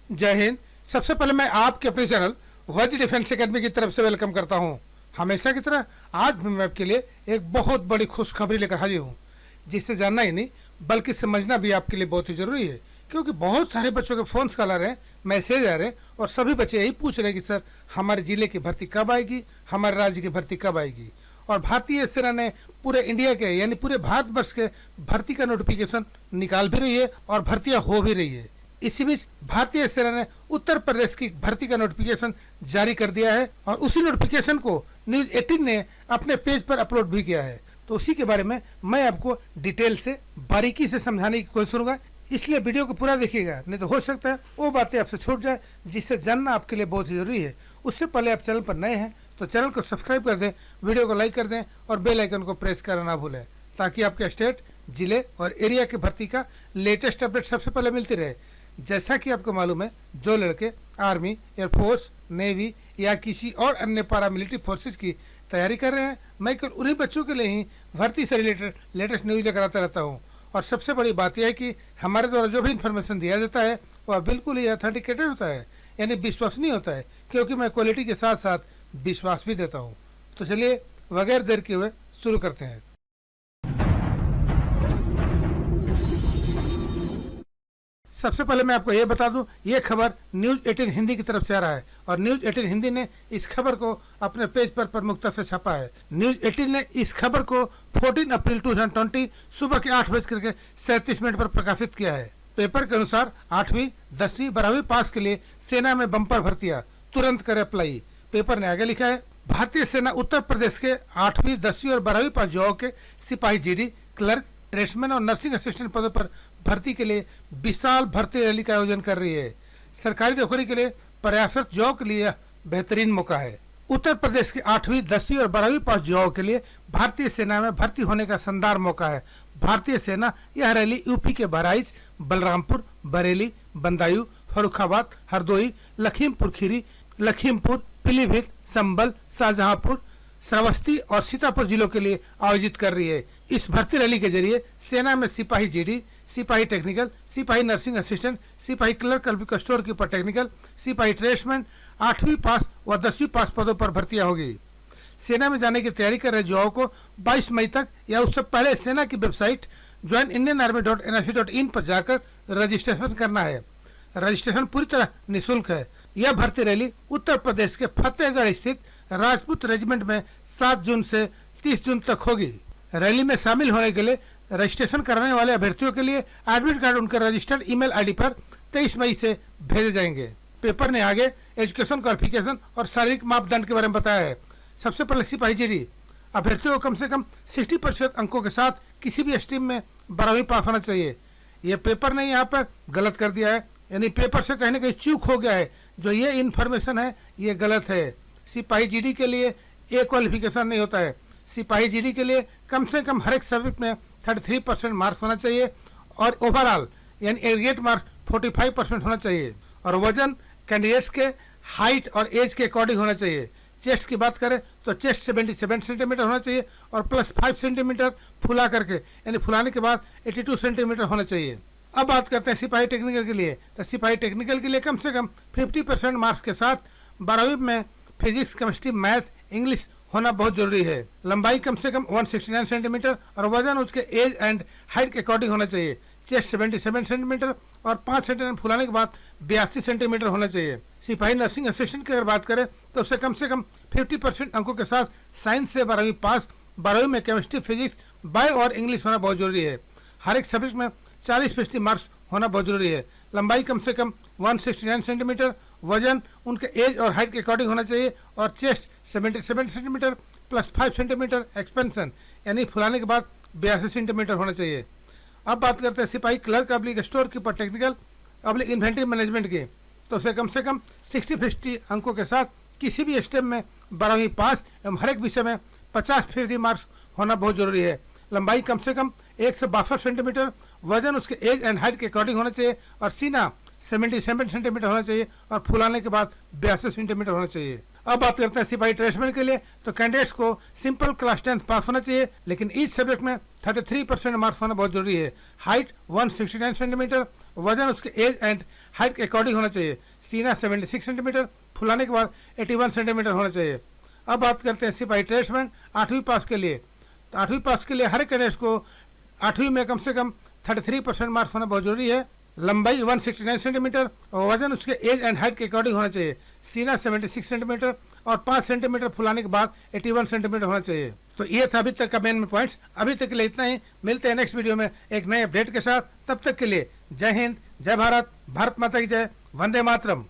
जय हिंद। सबसे पहले मैं आपके अपने चैनल वज डिफेंस एकेडमी की तरफ से वेलकम करता हूं। हमेशा की तरह आज भी मैं आपके लिए एक बहुत बड़ी खुशखबरी लेकर हाजिर हूं, जिससे जानना ही नहीं बल्कि समझना भी आपके लिए बहुत ही जरूरी है। क्योंकि बहुत सारे बच्चों के फोन्स कॉल आ रहे हैं, मैसेज आ रहे हैं और सभी बच्चे यही पूछ रहे हैं कि सर हमारे जिले की भर्ती कब आएगी, हमारे राज्य की भर्ती कब आएगी। और भारतीय सेना ने पूरे इंडिया के यानी पूरे भारतवर्ष के भर्ती का नोटिफिकेशन निकाल भी रही है और भर्तियां हो भी रही है। इसी बीच भारतीय सेना ने उत्तर प्रदेश की भर्ती का नोटिफिकेशन जारी कर दिया है और उसी नोटिफिकेशन को न्यूज 18 ने अपने पेज पर अपलोड भी किया है। तो उसी के बारे में मैं आपको डिटेल से बारीकी से समझाने की कोशिश करूंगा, इसलिए वीडियो को पूरा देखिएगा, नहीं तो हो सकता है वो बातें आपसे छूट जाए जिससे जानना आपके लिए बहुत ही जरूरी है। उससे पहले आप चैनल पर नए हैं तो चैनल को सब्सक्राइब कर दें, वीडियो को लाइक कर दें और बेल आइकन को प्रेस करना ना भूलें, ताकि आपके स्टेट, जिले और एरिया की भर्ती का लेटेस्ट अपडेट सबसे पहले मिलती रहे। जैसा कि आपको मालूम है, जो लड़के आर्मी, एयरफोर्स, नेवी या किसी और अन्य पैरामिलिट्री फोर्सेस की तैयारी कर रहे हैं, मैं केवल उन्हीं बच्चों के लिए ही भर्ती से रिलेटेड लेटेस्ट न्यूज लेकर आता रहता हूँ। और सबसे बड़ी बात यह है कि हमारे द्वारा जो भी इन्फॉर्मेशन दिया जाता है वह बिल्कुल ही ऑथेंटिकेटेड होता है, यानी विश्वसनीय होता है, क्योंकि मैं क्वालिटी के साथ साथ विश्वास भी देता हूँ। तो चलिए बगैर देर किए हुए शुरू करते हैं। सबसे पहले मैं आपको ये बता दूं, ये खबर न्यूज 18 हिंदी की तरफ से आ रहा है और न्यूज 18 हिंदी ने इस खबर को अपने पेज पर प्रमुखता से छापा है। न्यूज 18 ने इस खबर को 14 अप्रैल 2020 सुबह के 8:37 पर प्रकाशित किया है। पेपर के अनुसार 8वीं, 10वीं, 12वीं पास के लिए सेना में बम्पर भर्तियां, तुरंत करे अप्लाई। पेपर ने आगे लिखा है, भारतीय सेना उत्तर प्रदेश के 8वीं, 10वीं और 12वीं पास युवाओं के सिपाही जीडी, क्लर्क, ट्रेड्समैन और नर्सिंग असिस्टेंट पदों पर भर्ती के लिए विशाल भर्ती रैली का आयोजन कर रही है। सरकारी नौकरी के लिए प्रयासरत युवाओं के लिए बेहतरीन मौका है। उत्तर प्रदेश के 8वीं, 10वीं और 12वीं पास युवाओं के लिए भारतीय सेना में भर्ती होने का शानदार मौका है। भारतीय सेना यह रैली यूपी के बहराइच, बलरामपुर, बरेली, बदायूं, फर्रुखाबाद, हरदोई, लखीमपुर खीरी, लखीमपुर, पीलीभीत, संभल, शाहजहांपुर, श्रावस्ती और सीतापुर जिलों के लिए आयोजित कर रही है। इस भर्ती रैली के जरिए सेना में सिपाही जीडी, सिपाही टेक्निकल, सिपाही नर्सिंग असिस्टेंट, सिपाही क्लर्क, कल्पिक स्टोर कीपर टेक्निकल, सिपाही ट्रेड्समैन 8वीं पास व 10वीं पास पदों पर भर्तियां होगी। सेना में जाने की तैयारी कर रहे युवाओं को 22 मई तक या उससे पहले सेना की वेबसाइट joinindianarmy.nrc.in पर जाकर रजिस्ट्रेशन करना है। रजिस्ट्रेशन पूरी तरह निःशुल्क है। यह भर्ती रैली उत्तर प्रदेश के फतेहगढ़ स्थित राजपूत रेजिमेंट में 7 जून से 30 जून तक होगी। रैली में शामिल होने के लिए रजिस्ट्रेशन कराने वाले अभ्यर्थियों के लिए एडमिट कार्ड उनके रजिस्टर्ड ईमेल आईडी पर 23 मई से भेजे जाएंगे। पेपर ने आगे एजुकेशन क्वालिफिकेशन और शारीरिक मापदंड के बारे में बताया है। सबसे पहले सिपाही जीडी अभ्यर्थियों को कम से कम 60% अंकों के साथ किसी भी स्ट्रीम में 12वीं पास होना चाहिए। यह पेपर ने यहाँ पर गलत कर दिया है, यानी पेपर से कहीं ना कहीं चूक हो गया है। जो ये इन्फॉर्मेशन है ये गलत है। सिपाही जीडी के लिए ए क्वालिफिकेशन नहीं होता है। सिपाही जीडी के लिए कम से कम हर एक सब्जेक्ट में 33% मार्क्स होना चाहिए और ओवरऑल यानी एग्रीगेट मार्क्स 45% होना चाहिए। और वजन कैंडिडेट्स के हाइट और एज के अकॉर्डिंग होना चाहिए। चेस्ट की बात करें तो चेस्ट 77 सेंटीमीटर होना चाहिए और +5 सेंटीमीटर फुला करके यानी फुलाने के बाद 82 सेंटीमीटर होना चाहिए। अब बात करते हैं सिपाही टेक्निकल के लिए। तो सिपाही टेक्निकल के लिए कम से कम 50% मार्क्स के साथ 12वीं में फिजिक्स, केमिस्ट्री, मैथ, इंग्लिश होना बहुत जरूरी है। लंबाई कम से कम 169 सेंटीमीटर और वजन उसके एज एंड हाइट के अकॉर्डिंग होना चाहिए। चेस्ट 77 सेंटीमीटर और 5 सेंटीमीटर फुलाने के बाद 82 सेंटीमीटर होना चाहिए। सिपाही नर्सिंग असिस्टेंट की अगर बात करें तो उसे कम से कम 50% अंकों के साथ साइंस से 12वीं पास, 12वीं में केमिस्ट्री, फिजिक्स, बायो और इंग्लिश होना बहुत जरूरी है। हर एक सब्जेक्ट में 40% मार्क्स होना बहुत जरूरी है। लंबाई कम से कम 169 सेंटीमीटर, वजन उनके एज और हाइट के अकॉर्डिंग होना चाहिए और चेस्ट 77 सेंटीमीटर +5 सेंटीमीटर एक्सपेंशन यानी फुलाने के बाद 82 सेंटीमीटर होना चाहिए। अब बात करते हैं सिपाही clerk oblique store keeper technical oblique inventory management की। तो उसे कम से कम 60-50 अंकों के साथ किसी भी स्टेम में 12वीं पास एवं हर एक विषय में 50% मार्क्स होना बहुत जरूरी है। लंबाई कम से कम 162 सेंटीमीटर, वजन उसके एज एंड हाइट के अकॉर्डिंग होना चाहिए और सीना 77 सेंटीमीटर होना चाहिए और फुलाने के बाद 82 सेंटीमीटर होना चाहिए। अब बात करते हैं सिपाही ट्रेड्समैन के लिए। तो कैंडिडेट्स को सिंपल क्लास 10 पास होना चाहिए, लेकिन इस सब्जेक्ट में 33% मार्क्स होना बहुत जरूरी है। हाइट 169 सेंटीमीटर, वजन उसके एज एंड हाइट के अकॉर्डिंग होना चाहिए। सीना 76 सेंटीमीटर, फुलाने के बाद 81 सेंटीमीटर होना चाहिए। अब बात करते हैं सिपाही ट्रेड्समैन 8वीं पास के लिए। तो 8वीं पास के लिए हर कैंडिडेट्स को 8वीं में कम से कम 33% मार्क्स होना बहुत जरूरी है। लंबाई 169 सेंटीमीटर और वजन उसके एज एंड हाइट के अकॉर्डिंग होना चाहिए। सीना 76 सेंटीमीटर और 5 सेंटीमीटर फुलाने के बाद 81 सेंटीमीटर होना चाहिए। तो ये था अभी तक का मेन पॉइंट्स। अभी तक के लिए इतना ही। मिलते हैं नेक्स्ट वीडियो में एक नए अपडेट के साथ। तब तक के लिए जय हिंद, जय भारत, भारत माता की जय, वंदे मातरम।